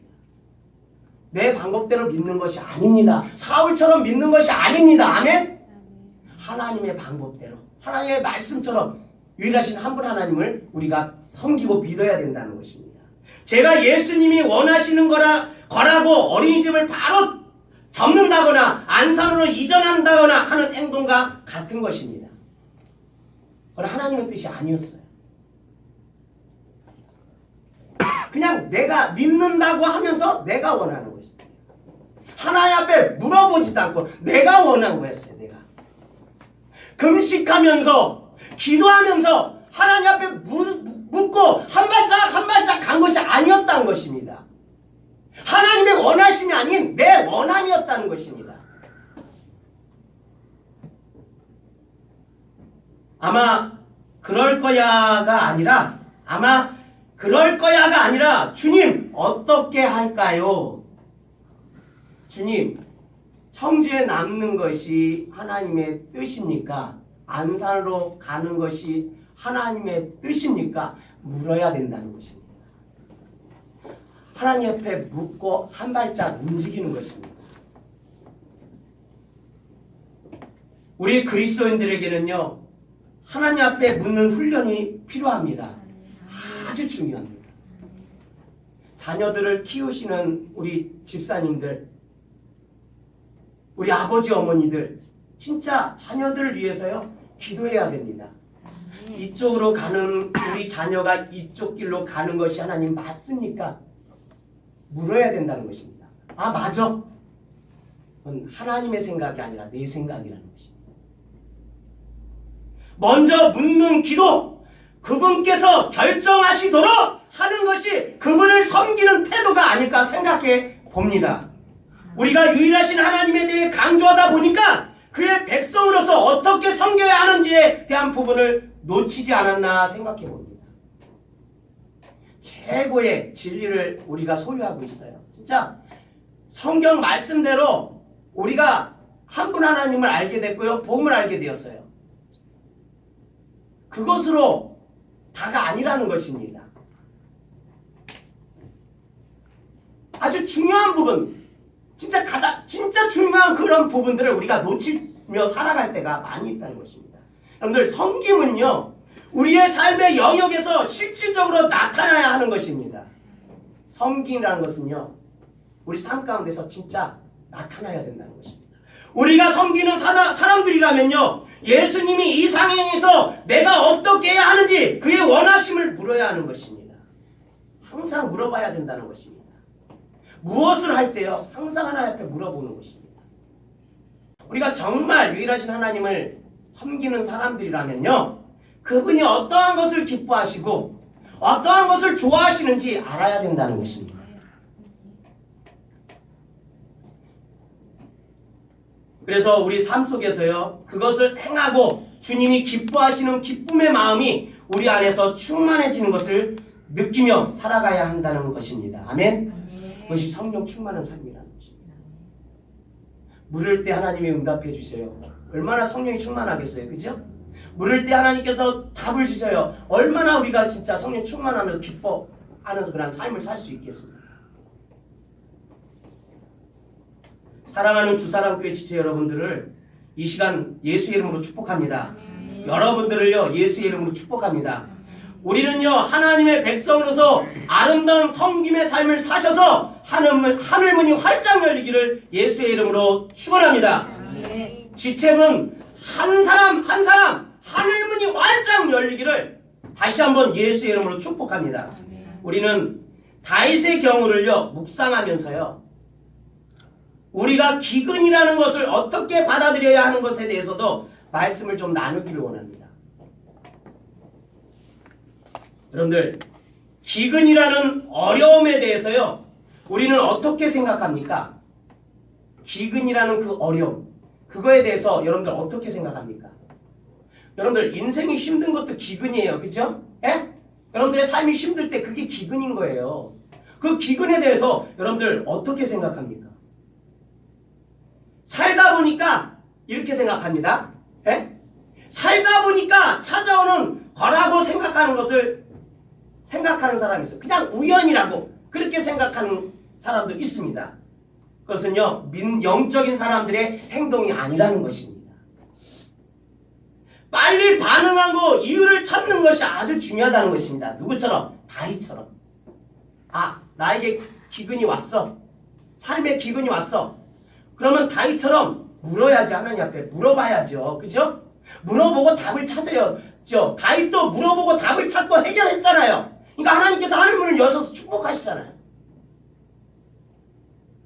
내 방법대로 믿는 것이 아닙니다. 사울처럼 믿는 것이 아닙니다. 아멘? 하나님의 방법대로, 하나님의 말씀처럼 유일하신 한 분 하나님을 우리가 섬기고 믿어야 된다는 것입니다. 제가 예수님이 원하시는 거라고 어린이집을 바로 접는다거나 안산으로 이전한다거나 하는 행동과 같은 것입니다. 그건 하나님의 뜻이 아니었어요. 그냥 내가 믿는다고 하면서 내가 원하는 것이다. 하나님 앞에 물어보지도 않고 내가 원한 거였어요. 내가 금식하면서 기도하면서 하나님 앞에 묻고 한 발짝 한 발짝 간 것이 아니었다는 것입니다. 하나님의 원하심이 아닌 내 원함이었다는 것입니다. 아마 그럴 거야가 아니라 주님 어떻게 할까요? 주님, 청주에 남는 것이 하나님의 뜻입니까? 안산으로 가는 것이 하나님의 뜻입니까? 물어야 된다는 것입니다. 하나님 앞에 묻고 한 발짝 움직이는 것입니다. 우리 그리스도인들에게는요, 하나님 앞에 묻는 훈련이 필요합니다. 아주 중요합니다. 자녀들을 키우시는 우리 집사님들, 우리 아버지 어머니들, 진짜 자녀들을 위해서요, 기도해야 됩니다. 이쪽으로 가는 우리 자녀가 이쪽 길로 가는 것이 하나님 맞습니까? 물어야 된다는 것입니다. 아, 맞아. 그건 하나님의 생각이 아니라 내 생각이라는 것입니다. 먼저 묻는 기도, 그분께서 결정하시도록 하는 것이 그분을 섬기는 태도가 아닐까 생각해 봅니다. 우리가 유일하신 하나님에 대해 강조하다 보니까 그의 백성으로서 어떻게 섬겨야 하는지에 대한 부분을 놓치지 않았나 생각해 봅니다. 최고의 진리를 우리가 소유하고 있어요. 진짜 성경 말씀대로 우리가 한 분 하나님을 알게 됐고요. 복음을 알게 되었어요. 그것으로 다가 아니라는 것입니다. 아주 중요한 부분, 진짜 중요한 그런 부분들을 우리가 놓치며 살아갈 때가 많이 있다는 것입니다. 여러분들, 섬김은요, 우리의 삶의 영역에서 실질적으로 나타나야 하는 것입니다. 섬김이라는 것은요, 우리 삶 가운데서 진짜 나타나야 된다는 것입니다. 우리가 섬기는 사람들이라면요, 예수님이 이 상황에서 내가 어떻게 해야 하는지 그의 원하심을 물어야 하는 것입니다. 항상 물어봐야 된다는 것입니다. 무엇을 할 때요, 항상 하나님 앞에 물어보는 것입니다. 우리가 정말 유일하신 하나님을 섬기는 사람들이라면요, 그분이 어떠한 것을 기뻐하시고 어떠한 것을 좋아하시는지 알아야 된다는 것입니다. 그래서 우리 삶 속에서요, 그것을 행하고 주님이 기뻐하시는 기쁨의 마음이 우리 안에서 충만해지는 것을 느끼며 살아가야 한다는 것입니다. 아멘? 그것이 성령 충만한 삶이라는 것입니다. 물을 때 하나님이 응답해 주세요. 얼마나 성령이 충만하겠어요. 그죠? 물을 때 하나님께서 답을 주셔요. 얼마나 우리가 진짜 성령 충만하면서 기뻐하면서 그런 삶을 살 수 있겠습니까? 사랑하는 주사랑교회 지체 여러분들을 이 시간 예수의 이름으로 축복합니다. 여러분들을요, 예수의 이름으로 축복합니다. 우리는요, 하나님의 백성으로서 아름다운 섬김의 삶을 사셔서 하늘문이 활짝 열리기를 예수의 이름으로 축원합니다. 지체는 한 사람 하늘문이 활짝 열리기를 다시 한번 예수의 이름으로 축복합니다. 우리는 다윗의 경우를요, 묵상하면서요, 우리가 기근이라는 것을 어떻게 받아들여야 하는 것에 대해서도 말씀을 좀 나누기를 원합니다. 여러분들, 기근이라는 어려움에 대해서요, 우리는 어떻게 생각합니까? 기근이라는 그 어려움, 그거에 대해서 여러분들 어떻게 생각합니까? 여러분들, 인생이 힘든 것도 기근이에요. 그죠? 예? 여러분들의 삶이 힘들 때 그게 기근인 거예요. 그 기근에 대해서 여러분들 어떻게 생각합니까? 살다 보니까 이렇게 생각합니다. 예? 살다 보니까 찾아오는 거라고 생각하는 것을 생각하는 사람이 있어요. 그냥 우연이라고 그렇게 생각하는 사람도 있습니다. 그것은요, 영적인 사람들의 행동이 아니라는 것입니다. 빨리 반응하고 이유를 찾는 것이 아주 중요하다는 것입니다. 누구처럼? 다윗처럼. 아, 나에게 기근이 왔어. 삶에 기근이 왔어. 그러면 다윗처럼 물어야지. 하나님 앞에 물어봐야죠. 그죠? 물어보고 답을 찾아요. 다윗도 물어보고 답을 찾고 해결했잖아요. 그러니까 하나님께서 하늘문을 여셔서 축복하시잖아요.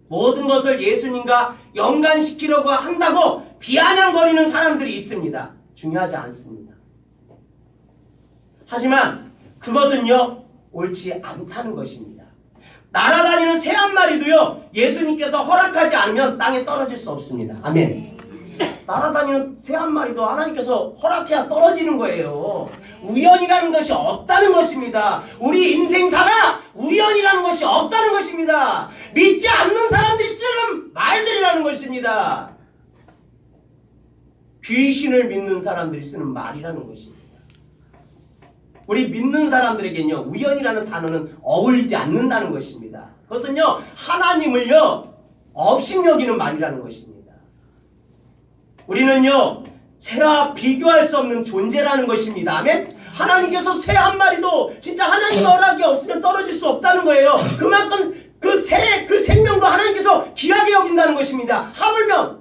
모든 것을 예수님과 연관시키려고 한다고 비아냥거리는 사람들이 있습니다. 중요하지 않습니다. 하지만 그것은요, 옳지 않다는 것입니다. 날아다니는 새 한 마리도요, 예수님께서 허락하지 않으면 땅에 떨어질 수 없습니다. 아멘. 날아다니는 새 한 마리도 하나님께서 허락해야 떨어지는 거예요. 우연이라는 것이 없다는 것입니다. 우리 인생사가 우연이라는 것이 없다는 것입니다. 믿지 않는 사람들이 쓰는 말들이라는 것입니다. 귀신을 믿는 사람들이 쓰는 말이라는 것입니다. 우리 믿는 사람들에게는요, 우연이라는 단어는 어울리지 않는다는 것입니다. 그것은요, 하나님을요, 업신여기는 말이라는 것입니다. 우리는요, 새와 비교할 수 없는 존재라는 것입니다. 아멘? 하나님께서 새 한 마리도 진짜 하나님 허락이 없으면 떨어질 수 없다는 거예요. 그만큼 그 생명도 하나님께서 귀하게 여긴다는 것입니다. 하물며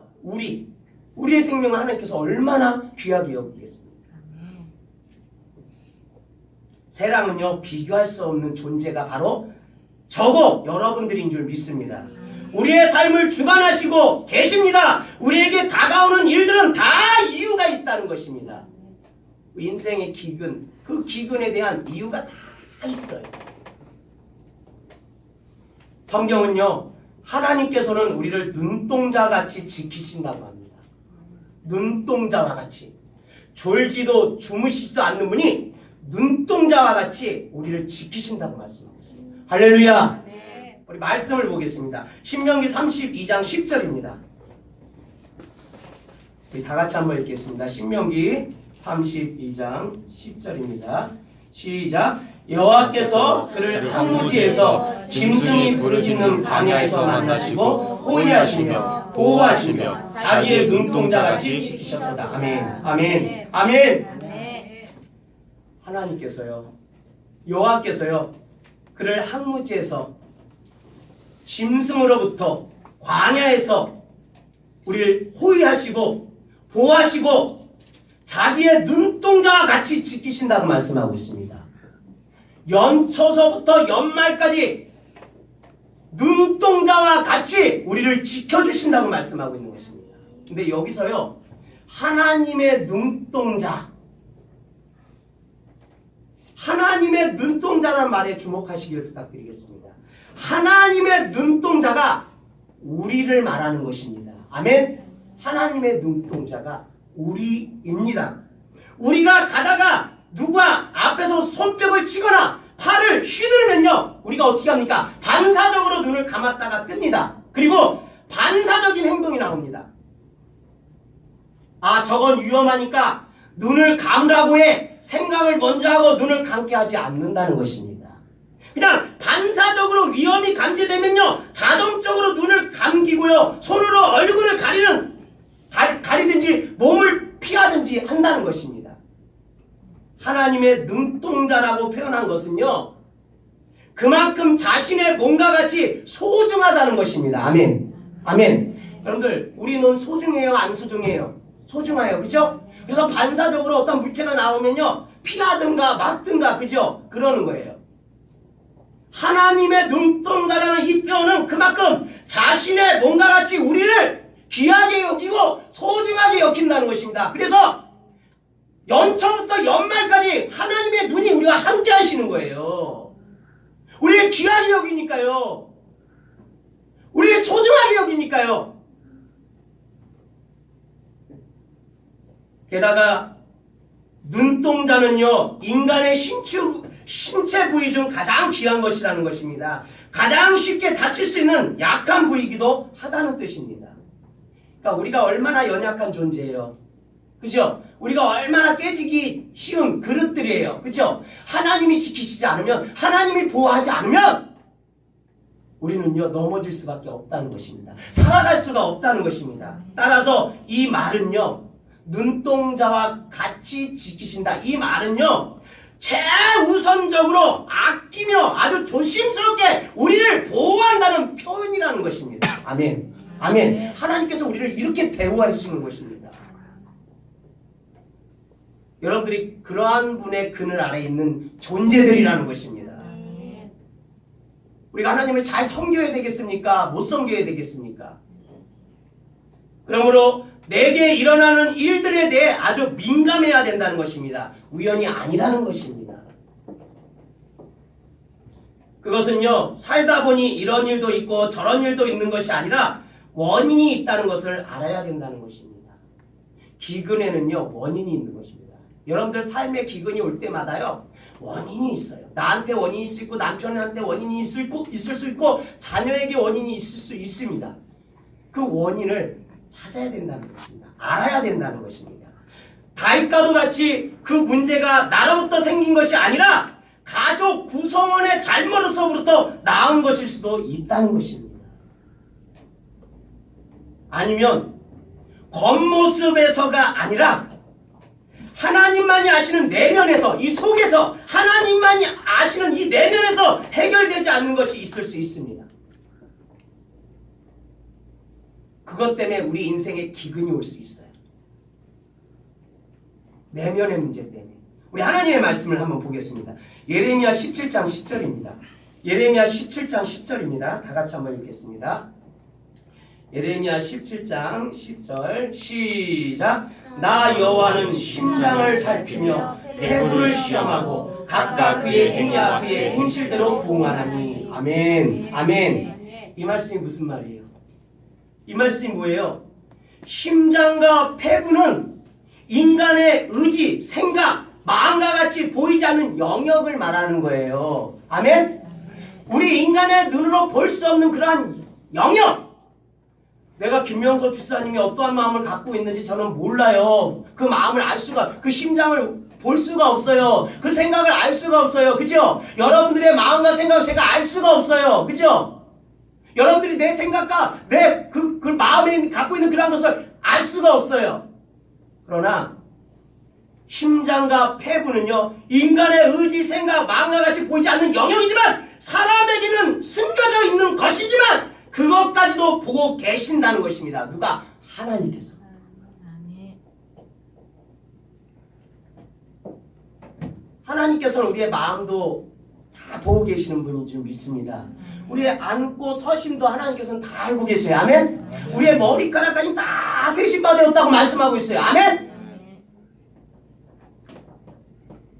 우리의 생명을 하나님께서 얼마나 귀하게 여기겠습니까? 새랑은요, 비교할 수 없는 존재가 바로 저고 여러분들인 줄 믿습니다. 우리의 삶을 주관하시고 계십니다. 우리에게 다가오는 일들은 다 이유가 있다는 것입니다. 인생의 기근, 그 기근에 대한 이유가 다 있어요. 성경은요, 하나님께서는 우리를 눈동자같이 지키신다고 합니다. 눈동자와 같이. 졸지도 주무시지도 않는 분이 눈동자와 같이 우리를 지키신다고 말씀하고 있습니다. 할렐루야. 네. 우리 말씀을 보겠습니다. 신명기 32장 10절입니다. 우리 다 같이 한번 읽겠습니다. 신명기 32장 10절입니다. 시작. 여호와께서 그를 항무지에서 짐승이 부르짖는 광야에서 만나시고 호위하시며 보호하시며 자기의 눈동자같이 지키셨다. 아멘. 아멘. 아멘. 하나님께서요, 여호와께서요, 그를 항무지에서 짐승으로부터 광야에서 우리를 호위하시고 보호하시고 자기의 눈동자와 같이 지키신다고 말씀하고 있습니다. 연초서부터 연말까지 눈동자와 같이 우리를 지켜주신다고 말씀하고 있는 것입니다. 근데 여기서요, 하나님의 눈동자, 하나님의 눈동자라는 말에 주목하시길 부탁드리겠습니다. 하나님의 눈동자가 우리를 말하는 것입니다. 아멘. 하나님의 눈동자가 우리입니다. 우리가 가다가 누가 앞에서 손뼉을 치거나 팔을 휘두르면요, 우리가 어떻게 합니까? 반사적으로 눈을 감았다가 뜹니다. 그리고 반사적인 행동이 나옵니다. 아, 저건 위험하니까 눈을 감으라고 해 생각을 먼저 하고 눈을 감게 하지 않는다는 것입니다. 그냥 반사적으로 위험이 감지되면요, 자동적으로 눈을 감기고요, 손으로 얼굴을 가리든지 몸을 피하든지 한다는 것입니다. 하나님의 눈동자라고 표현한 것은요, 그만큼 자신의 몸과 같이 소중하다는 것입니다. 아멘. 아멘. 여러분들, 우리는 소중해요, 안 소중해요? 소중해요, 그죠? 그래서 반사적으로 어떤 물체가 나오면요, 피하든가 막든가, 그죠? 그러는 거예요. 하나님의 눈동자라는 이 표현은 그만큼 자신의 몸과 같이 우리를 귀하게 여기고 소중하게 여긴다는 것입니다. 그래서 연초부터 연말까지 하나님의 눈이 우리와 함께 하시는 거예요. 우리를 귀하게 여기니까요. 우리를 소중하게 여기니까요. 게다가 눈동자는요, 인간의 신체 부위 중 가장 귀한 것이라는 것입니다. 가장 쉽게 다칠 수 있는 약한 부위이기도 하다는 뜻입니다. 그러니까 우리가 얼마나 연약한 존재예요. 그죠? 우리가 얼마나 깨지기 쉬운 그릇들이에요. 그죠? 하나님이 지키시지 않으면, 하나님이 보호하지 않으면 우리는요, 넘어질 수밖에 없다는 것입니다. 살아갈 수가 없다는 것입니다. 따라서 이 말은요, 눈동자와 같이 지키신다. 이 말은요, 최우선적으로 아끼며 아주 조심스럽게 우리를 보호한다는 표현이라는 것입니다. 아멘. 아멘. 하나님께서 우리를 이렇게 대우하시는 것입니다. 여러분들이 그러한 분의 그늘 아래 있는 존재들이라는 것입니다. 우리가 하나님을 잘 섬겨야 되겠습니까? 못 섬겨야 되겠습니까? 그러므로 내게 일어나는 일들에 대해 아주 민감해야 된다는 것입니다. 우연이 아니라는 것입니다. 그것은요, 살다 보니 이런 일도 있고 저런 일도 있는 것이 아니라 원인이 있다는 것을 알아야 된다는 것입니다. 기근에는요, 원인이 있는 것입니다. 여러분들 삶의 기근이 올 때마다요, 원인이 있어요. 나한테 원인이 있을 수 있고, 남편한테 원인이 있을 수 있고, 자녀에게 원인이 있을 수 있습니다. 그 원인을 찾아야 된다는 것입니다. 알아야 된다는 것입니다. 다윗과도 같이 그 문제가 나로부터 생긴 것이 아니라 가족 구성원의 잘못으로부터 나온 것일 수도 있다는 것입니다. 아니면 겉모습에서가 아니라 하나님만이 아시는 내면에서, 이 속에서 하나님만이 아시는 이 내면에서 해결되지 않는 것이 있을 수 있습니다. 그것 때문에 우리 인생에 기근이 올 수 있어요. 내면의 문제 때문에. 우리 하나님의 말씀을 한번 보겠습니다. 예레미야 17장 10절입니다. 예레미야 17장 10절입니다. 다 같이 한번 읽겠습니다. 예레미야 17장 10절 시작. 나 여호와는 심장을 살피며 폐부를 시험하고 각각 그의 행위와 그의 행실대로 부응하나니. 아멘. 아멘. 이 말씀이 무슨 말이에요? 이 말씀이 뭐예요? 심장과 폐부는 인간의 의지, 생각, 마음과 같이 보이지 않는 영역을 말하는 거예요. 아멘? 우리 인간의 눈으로 볼 수 없는 그러한 영역. 내가 김명서 집사님이 어떠한 마음을 갖고 있는지 저는 몰라요. 그 마음을 알 수가, 그 심장을 볼 수가 없어요. 그 생각을 알 수가 없어요. 그죠? 여러분들의 마음과 생각을 제가 알 수가 없어요. 그죠? 여러분들이 내 생각과 내 그 마음에 갖고 있는 그런 것을 알 수가 없어요. 그러나 심장과 폐부는요, 인간의 의지, 생각, 마음과 같이 보이지 않는 영역이지만 사람에게는 숨겨져 있는 것이지만 그것까지도 보고 계신다는 것입니다. 누가? 하나님께서. 하나님께서는 우리의 마음도 다 보고 계시는 분인 줄 믿습니다. 우리의 앉고 서심도 하나님께서는 다 알고 계세요. 아멘? 우리의 머리카락까지 다 세심받았다고 말씀하고 있어요. 아멘?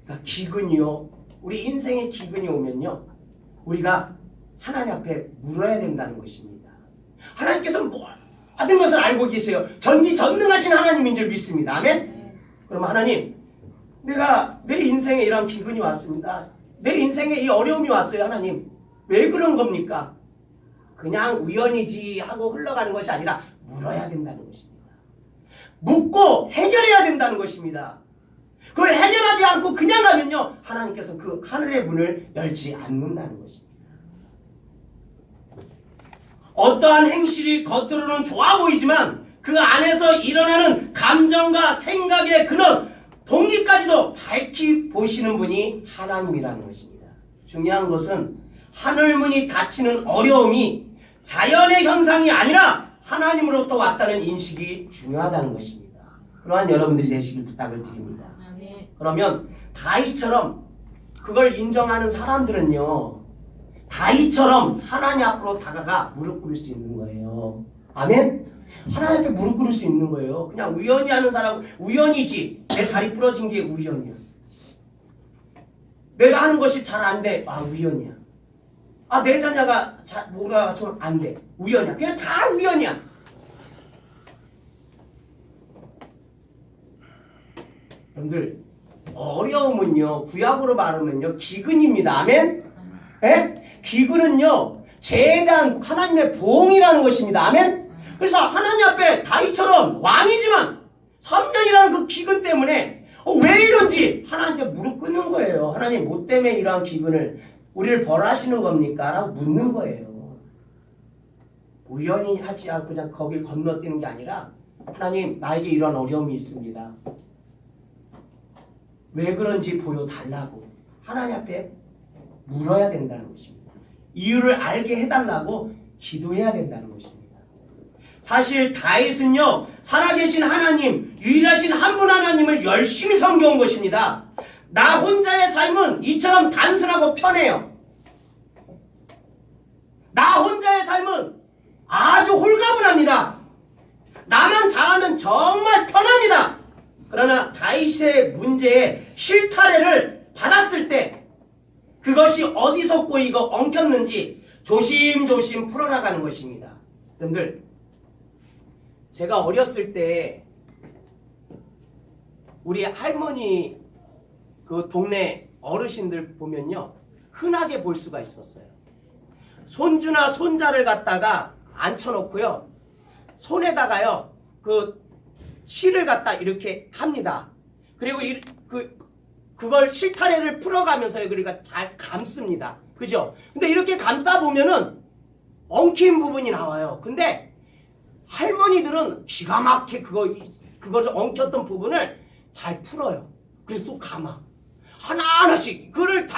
그러니까 기근이요. 우리 인생의 기근이 오면요, 우리가 하나님 앞에 물어야 된다는 것입니다. 하나님께서는 모든 것을 알고 계세요. 전지전능하신 하나님인 줄 믿습니다. 아멘? 그럼 하나님, 내가 내 인생에 이런 기근이 왔습니다. 내 인생에 이 어려움이 왔어요. 하나님, 왜 그런 겁니까? 그냥 우연이지 하고 흘러가는 것이 아니라 물어야 된다는 것입니다. 묻고 해결해야 된다는 것입니다. 그걸 해결하지 않고 그냥 가면요, 하나님께서 그 하늘의 문을 열지 않는다는 것입니다. 어떠한 행실이 겉으로는 좋아 보이지만 그 안에서 일어나는 감정과 생각의 그런 동기까지도 밝히 보시는 분이 하나님이라는 것입니다. 중요한 것은 하늘문이 닫히는 어려움이 자연의 현상이 아니라 하나님으로부터 왔다는 인식이 중요하다는 것입니다. 그러한 여러분들이 되시길 부탁을 드립니다. 그러면 다윗처럼 그걸 인정하는 사람들은요, 다윗처럼 하나님 앞으로 다가가 무릎 꿇을 수 있는 거예요. 아멘? 하나님 앞에 무릎 꿇을 수 있는 거예요. 그냥 우연히 하는 사람, 우연이지. 내 다리 부러진 게 우연이야. 내가 하는 것이 잘 안 돼. 아, 우연이야. 아, 내 자녀가 뭔가 좀 안 돼. 우연이야. 그냥 다 우연이야. 여러분들, 어려움은요, 구약으로 말하면요, 기근입니다. 아멘? 예? 기근은요, 죄에 대한 하나님의 보응이라는 것입니다. 아멘? 그래서 하나님 앞에 다윗처럼 왕이지만 3년이라는 그 기근 때문에 왜 이런지 하나님께 무릎 꿇는 거예요. 하나님, 뭐 때문에 이러한 기근을 우리를 벌하시는 겁니까? 라고 묻는 거예요. 우연히 하지 않고 그냥 거길 건너뛰는 게 아니라, 하나님, 나에게 이런 어려움이 있습니다. 왜 그런지 보여달라고 하나님 앞에 물어야 된다는 것입니다. 이유를 알게 해달라고 기도해야 된다는 것입니다. 사실 다윗은요, 살아계신 하나님, 유일하신 한 분 하나님을 열심히 섬겨온 것입니다. 나 혼자의 삶은 이처럼 단순하고 편해요. 나 혼자의 삶은 아주 홀가분합니다. 나만 잘하면 정말 편합니다. 그러나 다윗의 문제에 실타래를 받았을 때 그것이 어디서 꼬이고 엉켰는지 조심조심 풀어나가는 것입니다. 여러분들, 제가 어렸을 때 우리 할머니 그 동네 어르신들 보면요, 흔하게 볼 수가 있었어요. 손주나 손자를 갖다가 앉혀놓고요, 손에다가요 그 실을 갖다 이렇게 합니다. 그리고 그걸 실타래를 풀어가면서요, 그러니까 잘 감습니다. 그죠? 근데 이렇게 감다 보면은 엉킨 부분이 나와요. 근데 할머니들은 기가 막히게 그걸 엉켰던 부분을 잘 풀어요. 그래서 또 감아. 하나하나씩. 그걸 다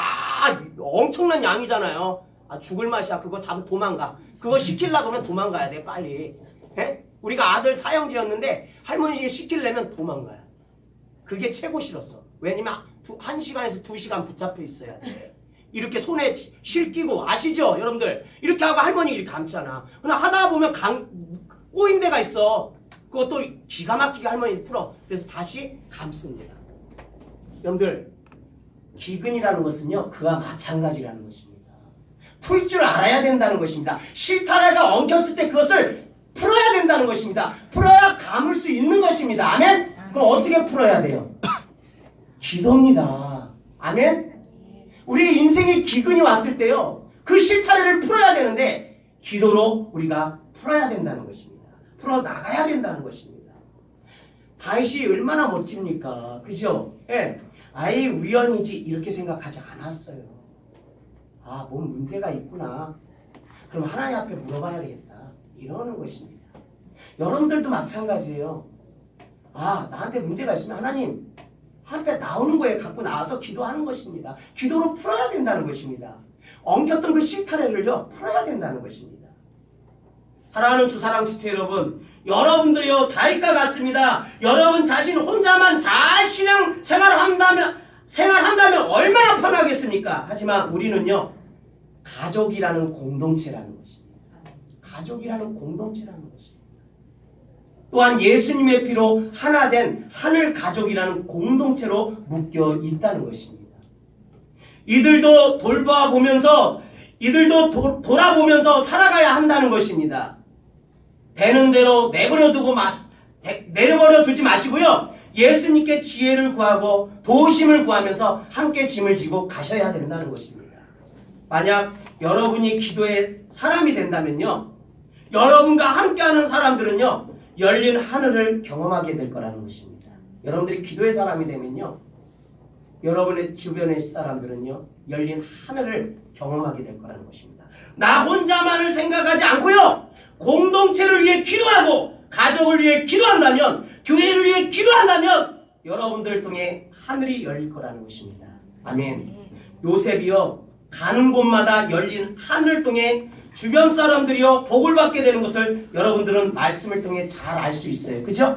엄청난 양이잖아요. 아, 죽을 맛이야. 그거 잡으면 도망가. 그거 시키려고 하면 도망가야 돼, 빨리. 에? 우리가 아들 사형제였는데 할머니 시키려면 도망가요. 그게 최고 싫었어. 왜냐면 1시간에서 2시간 붙잡혀 있어야 돼. 이렇게 손에 실 끼고 아시죠 여러분들? 이렇게 하고 할머니 이렇게 감잖아. 그냥 하다 보면 꼬인 데가 있어. 그것도 기가 막히게 할머니 풀어. 그래서 다시 감습니다. 여러분들 기근이라는 것은요 그와 마찬가지라는 것입니다. 풀 줄 알아야 된다는 것입니다. 실타래가 엉켰을 때 그것을 풀어야 된다는 것입니다. 풀어야 감을 수 있는 것입니다. 아멘? 그럼 어떻게 풀어야 돼요? 기도입니다. 아멘? 우리 인생에 기근이 왔을 때요 그 실타래를 풀어야 되는데 기도로 우리가 풀어야 된다는 것입니다. 풀어나가야 된다는 것입니다. 다윗이 얼마나 멋집니까? 그죠? 예. 아이 우연이지 이렇게 생각하지 않았어요. 아, 뭔 문제가 있구나. 그럼 하나님 앞에 물어봐야 되겠다. 이러는 것입니다. 여러분들도 마찬가지예요. 아, 나한테 문제가 있으면 하나님 앞에 나오는 거에 갖고 나와서 기도하는 것입니다. 기도로 풀어야 된다는 것입니다. 엉켰던 그 실타래를요 풀어야 된다는 것입니다. 사랑하는 주사랑 지체 여러분, 여러분도요 다윗과 같습니다. 여러분 자신 혼자만 잘 신앙 생활한다면 얼마나 편하겠습니까? 하지만 우리는요 가족이라는 공동체라는 것입니다. 가족이라는 공동체라는 것입니다. 또한 예수님의 피로 하나 된 하늘 가족이라는 공동체로 묶여 있다는 것입니다. 이들도 돌아보면서 살아가야 한다는 것입니다. 되는 대로 내버려 두지 마시고요. 예수님께 지혜를 구하고 도우심을 구하면서 함께 짐을 지고 가셔야 된다는 것입니다. 만약 여러분이 기도의 사람이 된다면요. 여러분과 함께하는 사람들은요. 열린 하늘을 경험하게 될 거라는 것입니다. 여러분들이 기도의 사람이 되면요. 여러분의 주변의 사람들은요. 열린 하늘을 경험하게 될 거라는 것입니다. 나 혼자만을 생각하지 않고요. 공동체를 위해 기도하고 가족을 위해 기도한다면 교회를 위해 기도한다면 여러분들을 통해 하늘이 열릴 거라는 것입니다. 아멘. 요셉이요. 가는 곳마다 열린 하늘을 통해 주변 사람들이요 복을 받게 되는 것을 여러분들은 말씀을 통해 잘 알 수 있어요. 그죠?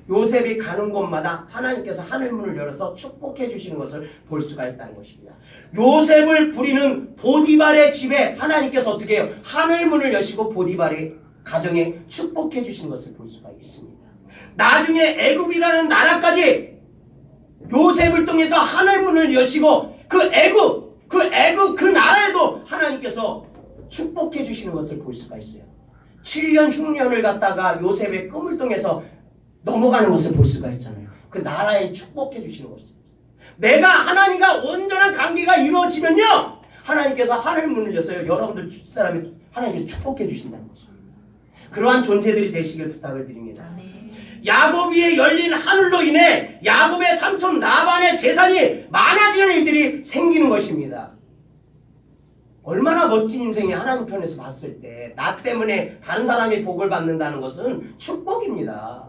요셉이 가는 곳마다 하나님께서 하늘문을 열어서 축복해 주시는 것을 볼 수가 있다는 것입니다. 요셉을 부리는 보디발의 집에 하나님께서 어떻게 해요? 하늘문을 여시고 보디발의 가정에 축복해 주시는 것을 볼 수가 있습니다. 나중에 애굽이라는 나라까지 요셉을 통해서 하늘문을 여시고 그 애굽 그 나라에도 하나님께서 축복해 주시는 것을 볼 수가 있어요. 7년 흉년을 갖다가 요셉의 꿈을 통해서 넘어가는 것을 볼 수가 있잖아요. 그 나라에 축복해 주시는 것을. 내가 하나님과 온전한 관계가 이루어지면요. 하나님께서 하늘문을 여서요. 여러분들 사람이 하나님께 축복해 주신다는 것입니다. 그러한 존재들이 되시길 부탁을 드립니다. 야곱 위에 열린 하늘로 인해 야곱의 삼촌 라반의 재산이 많아지는 일들이 생기는 것입니다. 얼마나 멋진 인생이 하나님 편에서 봤을 때 나 때문에 다른 사람이 복을 받는다는 것은 축복입니다.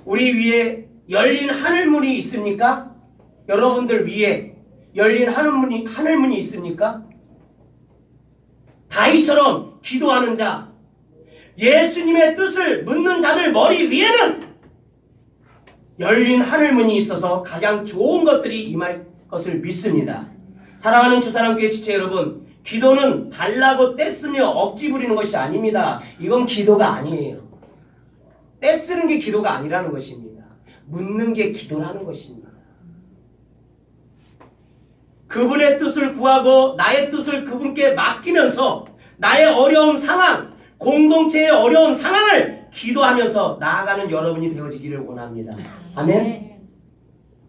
우리 위에 열린 하늘문이 있습니까? 여러분들 위에 열린 하늘문이 있습니까? 다윗처럼 기도하는 자, 예수님의 뜻을 묻는 자들 머리 위에는 열린 하늘문이 있어서 가장 좋은 것들이 임할 것을 믿습니다. 사랑하는 주사랑교회 지체 여러분, 기도는 달라고 떼쓰며 억지 부리는 것이 아닙니다. 이건 기도가 아니에요. 떼쓰는 게 기도가 아니라는 것입니다. 묻는 게 기도라는 것입니다. 그분의 뜻을 구하고 나의 뜻을 그분께 맡기면서 나의 어려운 상황, 공동체의 어려운 상황을 기도하면서 나아가는 여러분이 되어지기를 원합니다. 아멘.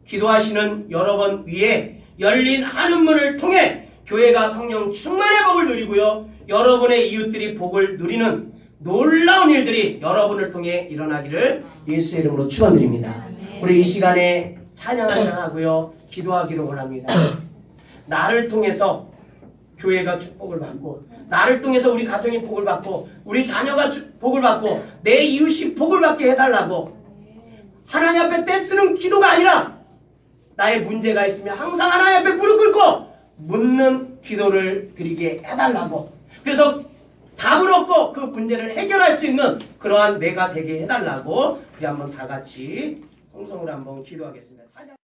기도하시는 여러분 위에 열린 하늘문을 통해 교회가 성령 충만의 복을 누리고요. 여러분의 이웃들이 복을 누리는 놀라운 일들이 여러분을 통해 일어나기를 예수의 이름으로 축원드립니다. 우리 이 시간에 찬양하고요. 기도하기를 원합니다. 나를 통해서 교회가 축복을 받고 나를 통해서 우리 가정이 복을 받고 우리 자녀가 복을 받고 내 이웃이 복을 받게 해달라고 하나님 앞에 떼쓰는 기도가 아니라 나의 문제가 있으면 항상 하나님 앞에 무릎 꿇고 묻는 기도를 드리게 해달라고 그래서 답을 얻고 그 문제를 해결할 수 있는 그러한 내가 되게 해달라고 우리 한번 다 같이 공성으로 한번 기도하겠습니다. 찬양.